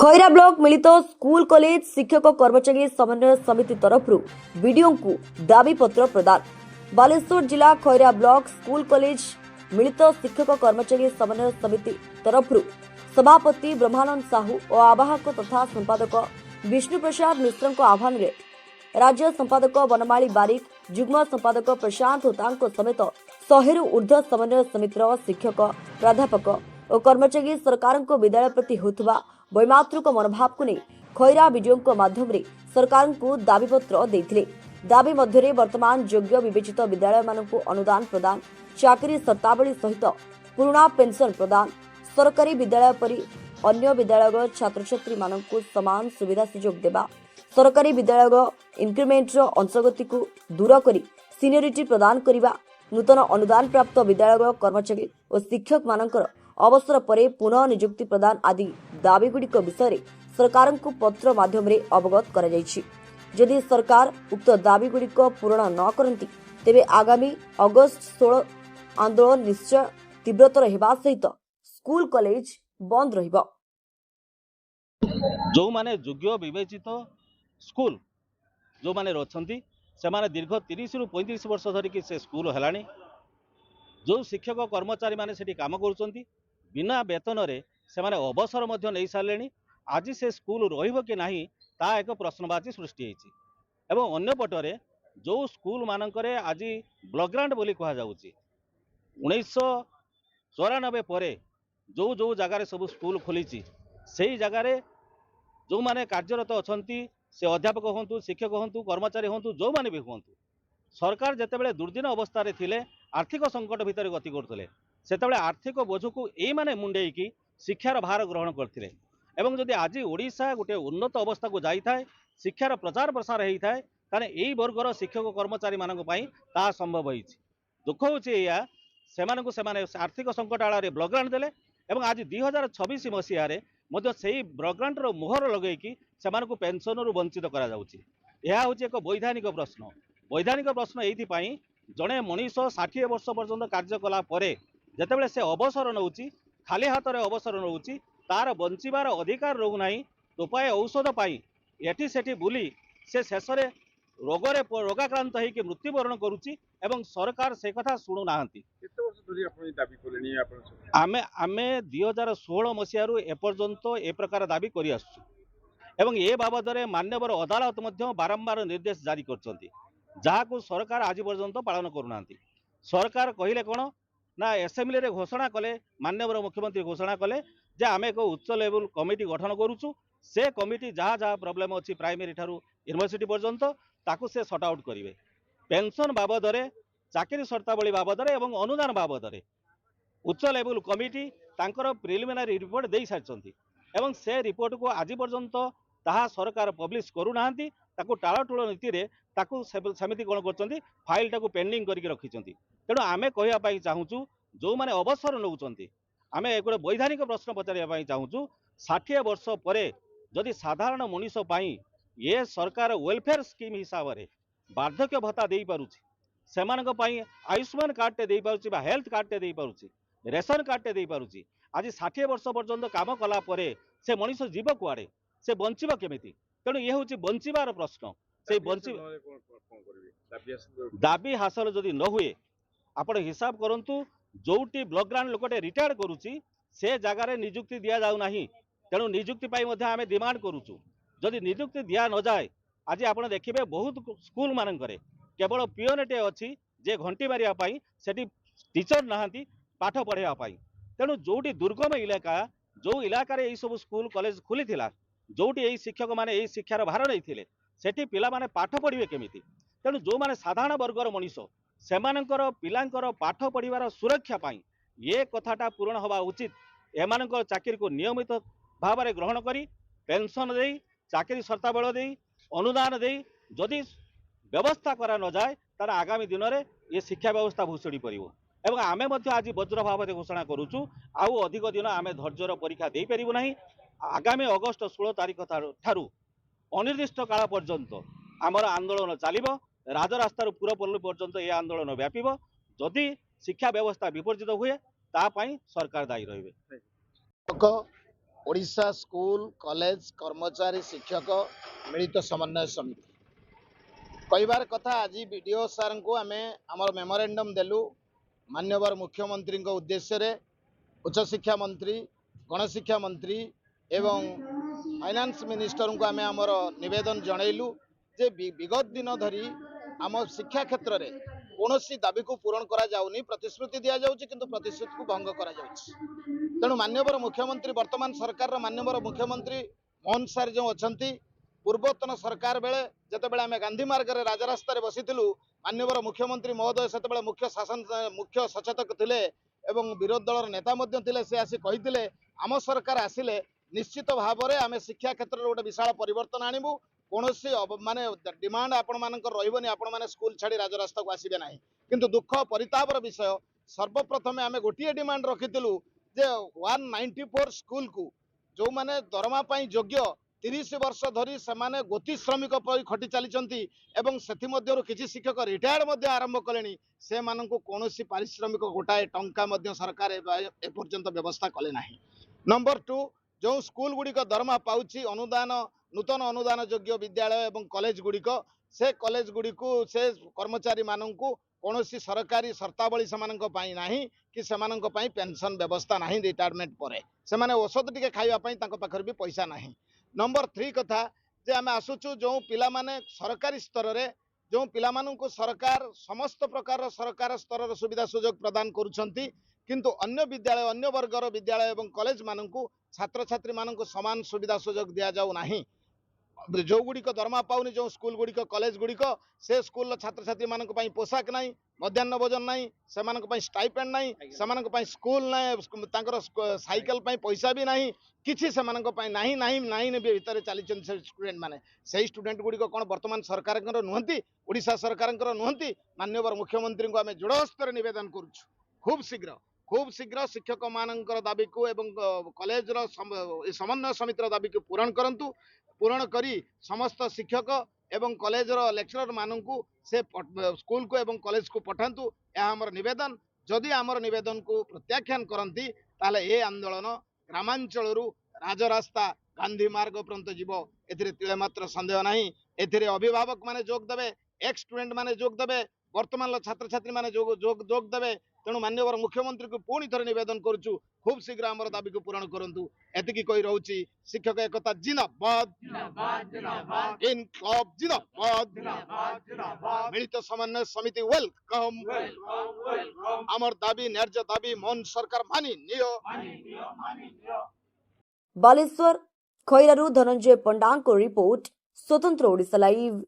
Khaira block मिलित school college शिक्षक कर्मचारी समन्वय समिति तरफ बीडीओ को दाबी पत्र प्रदान। बालेश्वर जिला खैरा ब्लॉक स्कूल कॉलेज मिलित शिक्षक कर्मचारी समन्वय समिति तरफ सभापति ब्रह्मानंद साहू और आवाहक तथा संपादक विष्णु प्रसाद मिश्र आह्वान में राज्य संपादक बनमाली बारिक जुग्म संपादक प्रशांत होता समेत 100 ऊर्ध्व समन्वय समितिर शिक्षक प्राध्यापक और कर्मचारी सरकार विद्यालय प्रति होता वैमात्रिक मनोभाव को नहीं खैरा बीडीओ माध्यम सरकार को दाबीपत्र देते। दाबी मध्य वर्तमान योग्य विवेचित विद्यालय मानक अनुदान प्रदान, चाकरी शर्तावली सहित पुराना पेंशन प्रदान, सरकारी विद्यालय परी अन्य विद्यालय छात्र छात्री मानक समान सुविधा सुजोग देवा, सरकारी विद्यालय इंक्रीमेंट अंशगति को दूर कर सीनियरिटी प्रदान करने, नूतन अनुदान प्राप्त विद्यालय कर्मचारी और शिक्षक मानकर अवसर पर पुनः नियुक्ति प्रदान आदि दाबीगुड़िक विषय सरकार को पत्र माध्यम अवगत करी सरकार उक्त दाबीगुड़िक पूरण न करती तेबे आगामी अगस्त 16 आंदोलन निश्चय तीव्रतर होगा सहित स्कूल कॉलेज बंद रहिबो। जो माने योग्य विवेचित स्कूल जो माने रछंती से माने दीर्घ 30 रु 35 वर्ष धरिकी से स्कूल हेलानी, जो शिक्षक कर्मचारी माने सेठी काम करुचंती बिना वेतन रे से माने अवसर मध्य नहीं सारे। आज से स्कूल रहिबो कि नाही ता एक प्रश्नवाची सृष्टि होईछि। एवं अन्य पटरे जो स्कूल मानकरे आज ब्लॉक ग्रांट बोली कहा जाउछि 1994 परे जो जो जगार सब स्कूल खोली से जगार जो माने कार्यरत अछंती से अध्यापक हूँ, शिक्षक हूँ, कर्मचारी हूँ, जो माने भी हूँ, सरकार जितेबाला दुर्दिन अवस्था थिले आर्थिक संकट भितर गति करते सेतेबाला आर्थिक बोझ को ये माने मुंडेकी शिक्षार भार ग्रहण करते। एवं जदि आज ओडिशा गोटे उन्नत अवस्था को जाई थाए, शिक्षार प्रचार प्रसार होता है ताने यही वर्गर शिक्षक कर्मचारी मानक पई ता संभव होईछि। दुख होछि या सेमानकु सेमाने आर्थिक संकट आड़े ब्लॉक ग्रांट देले एवं आज 2026 मसीह मध्य से ब्लॉक ग्रांट रो मोहर लगेकी सेमानकु पेंशन रु वंचित करा जाउछि। यह होछि एक वैधानिक प्रश्न। वैधानिक प्रश्न एइथि जड़े मनीष 60 वर्ष पर्यंत कार्य कला परे जेतेबेले से अवसर नौची खाली हाथ में अवसर नौची तार बंचार अधिकार रोना उपाय औषध पाई एटी सेठी बुली से शेष में रोगरे रोगाक्रांत होकर मृत्युवरण करुच्ची एवं सरकार से कथा शुणु ना। आमे 2016 मसीह एपर्यंत ए प्रकार दाबी करि आसुछु एवं ए बाबद में मान्यवर अदालत मध्य बारंबार निर्देश जारी करछंती जहां सरकार आज पर्यंत पालन करूना। सरकार कहले कौन ना एसेम्बली रे घोषणा कले, माननीय मुख्यमंत्री घोषणा कले जे आमे एक उच्च लेवल कमिटी गठन करूछु, से कमिटी जहाँ जहाँ प्रॉब्लम अच्छी प्राइमरी ठारू यूनिवर्सिटी पर्यंत ताकू से सॉर्ट आउट करिवे। पेंशन बाबद रे, चाकरी शर्तावली बाबद रे एवं अनुदान बाबद रे उच्च लेवल कमिटी तांकर प्रिलिमिनारी रिपोर्ट दे सारछंती एवं से रिपोर्ट को आज पर्यंत ताहा सरकार पब्लिश करू नाहंती। ताकू टाळटुळ नीति रे ताकू समिति कोन करछंती फाइल टाकू पेंडिंग करके रखिछंती। तेणु आमे कहया पाई चाहूचु जो माने अवसर नौचंती आमे एक वैधानिक प्रश्न पचारिया पाई चाहूचु 60 वर्ष परे जदि साधारण मनीष पाई ये सरकार वेलफेयर स्कीम हिसाब रे वार्धक्य भत्ता दे पारुछि, सेमानक पाई आयुष्मान कार्ड टे दे पारुछि बा हेल्थ कार्ड टे दे पारुछि, रेशन कार्ड टे दे पारुछि। आज 60 वर्ष पर्यंत काम कला परे से मनीष जीव कुआडे से बंचिबा केमिति? तेणु ये होछि बंचिबार प्रश्न। से बंचि दाबी हासिल जदि न हुए आपण हिसाब करंतु जोटी ब्लॉक ग्रांट लोकटे रिटायर करुची से जगार नियुक्ति दिया जाऊ नाही। तेणु नियुक्ति पाई मध्ये आमे डिमांड करूचु जदि नियुक्ति दिया न जाए आज आपण देखिबे बहुत स्कूल मानकरे केवल पियोनेटे अछि जे घंटी मारिया पाई सेठी टीचर नाहांती पाठ पढ़ाइया पाई। तेणु जोटी दुर्गम इलाका जो इलाका रे एई सब स्कूल कॉलेज खुली थिला जोटी एई शिक्षक माने एई शिक्षार भार नै थिले सेठी पिला माने पाठ पढ़िबे केमिति? तेणु जो माने साधारण वर्गर मनीष सेमानकर पिलांकर पाठ पढ़िबार सुरक्षा पाई ये कथाटा पूर्ण हवा उचित। एमानकर चाकरी को नियमित भाव में ग्रहण करी पेंशन दे, चाकरी शर्तावल दे, अनुदान दे जदि व्यवस्था करा न जाए तार आगामी दिन में ये शिक्षा व्यवस्था भूषुड़ी पड़ो। एवं आमे मध्य आज वज्र भाव में घोषणा करूचु आउ अधिक दिन आमे धैर्यर परीक्षा दे पारिबु नाही। आगामी अगस्त 16 तारीख ठारू अनिर्दिष्ट काल पर्यंत आमर आंदोलन चलिबो। राजरास्तार पुरपल्ली पर्यंत ये आंदोलन व्यापीब। जदि शिक्षा व्यवस्था विपर्जित हुए तापाई सरकार दायी रहिबे। ओडिशा स्कूल कॉलेज कर्मचारी शिक्षक मिलित समन्वय समिति कहबार कथा आज बीडीओ सार को आम आमर मेमोरेंडम देलु माननीय मुख्यमंत्री उद्देश्य रे उच्च शिक्षा मंत्री गणशिक्षा मंत्री एवं फाइनान्स मिनिस्टर को आम आमर निवेदन जनइलु जे विगत दिन धरी आम शिक्षा क्षेत्र में कौन दाबी को पूरण करा जाउनी प्रतिश्रुति दिया जाउची किंतु प्रतिश्रुति को भंग करा जाउची। तेणु माननीय मुख्यमंत्री वर्तमान सरकार माननीय मुख्यमंत्री मोहन सार जो अच्छा पूर्वतन सरकार बेले जिते आम गांधी मार्ग में राजरास्त बसीलु माननीय मुख्यमंत्री महोदय से मुख्य सचेतक थिले एवं विरोधी दल नेता से आसी कही आम सरकार आसिले निश्चित भाव में आम शिक्षा क्षेत्र में गोटे विशाल परिवर्तन आणबू कौन माने डिमांड आपण मानकर रही आपण मैंने स्कूल छाड़ी राजरास्ता को आसबे ना किंतु दुख परितापर विषय सर्वप्रथम आम गोटे डिमांड रखिलु जे 194 स्कूल को जो माने दरमा योग्य 30 वर्ष धरी से गोती श्रमिक खटी चली एवं से शिक्षक रिटायर्ड आरंभ कले से कौन पारिश्रमिक गोटाए टंका सरकार एपर्यंत व्यवस्था कले ना। नंबर 2 जो स्कूल गुड़िक दरमा पाउची अनुदान नूतन अनुदान योग्य विद्यालय एवं कॉलेज गुड़िक से कॉलेज गुड़िक से कर्मचारी मानक कौन सरकारी शर्तावली से कि से पेंशन व्यवस्था ना रिटायरमेंट पर से औषध टी खावाई भी पैसा ना। नंबर 3 कथा जे आम आसुचु जो पिला माने सरकारी स्तर रे जो पिला मानू सरकार समस्त प्रकार सरकार स्तर सुविधा सुजोग प्रदान करुछंती किंतु अन्य विद्यालय अन्य वर्गर विद्यालय एवं कॉलेज मानू छात्र छात्री मानू समान सुविधा सुजोग दिया जाऊ नाही। जो गुड़िक दरमा पाउनी जो स्कूल गुड़िक कॉलेज गुड़िक से स्कूल छात्र छात्री मानक पई पोशाक नहीं मध्याह्न भोजन नहीं से स्टाइपेंड नहीं से स्कूल नहीं साइकिल पई पैसा भी नहीं किसी से नहीं भीतर चली स्टूडेंट माने से स्टूडेंट गुड़िक कौन वर्तमान सरकार नुहति ओडिशा सरकार नुहति माननीय मुख्यमंत्री को आम जोड़स्तर निवेदन करुँ खूब शीघ्र शिक्षक मानकर दाबी को एवं कॉलेज समन्वय समितिर दाबी को पूरण करी समस्त शिक्षक एवं कॉलेज लेक्चरर मानू से स्कूल को एवं कॉलेज को पठातु यह आमर निवेदन जदि आमर निवेदन को प्रत्याख्यान करती ताले ए आंदोलन ग्रामांचल राजरास्ता गांधी मार्ग पर्यंत जीव ए मात्र संदेह नहीं। एथिरे अभिभावक माने जोग देवे एक्स स्टूडेंट माने जोग देवे वर्तमान छात्र छात्री माने जोग देवे। तेणु माननीय मुख्यमंत्री को पुणी थरे निवेदन करुचु खूब शीघ्र आमर दाबी को पूरण करंतु एतिकी कही रहउची शिक्षक एकता जिंदाबाद इनकलाब जिंदाबाद मिलित समन्वय समिति वेलकम आमर दाबी न्याय्य दाबी मोहन सरकार मानी नियो। बालेश्वर खैरारू धनंजय पंडाको रिपोर्ट स्वतंत्र ओडिशा लाइव।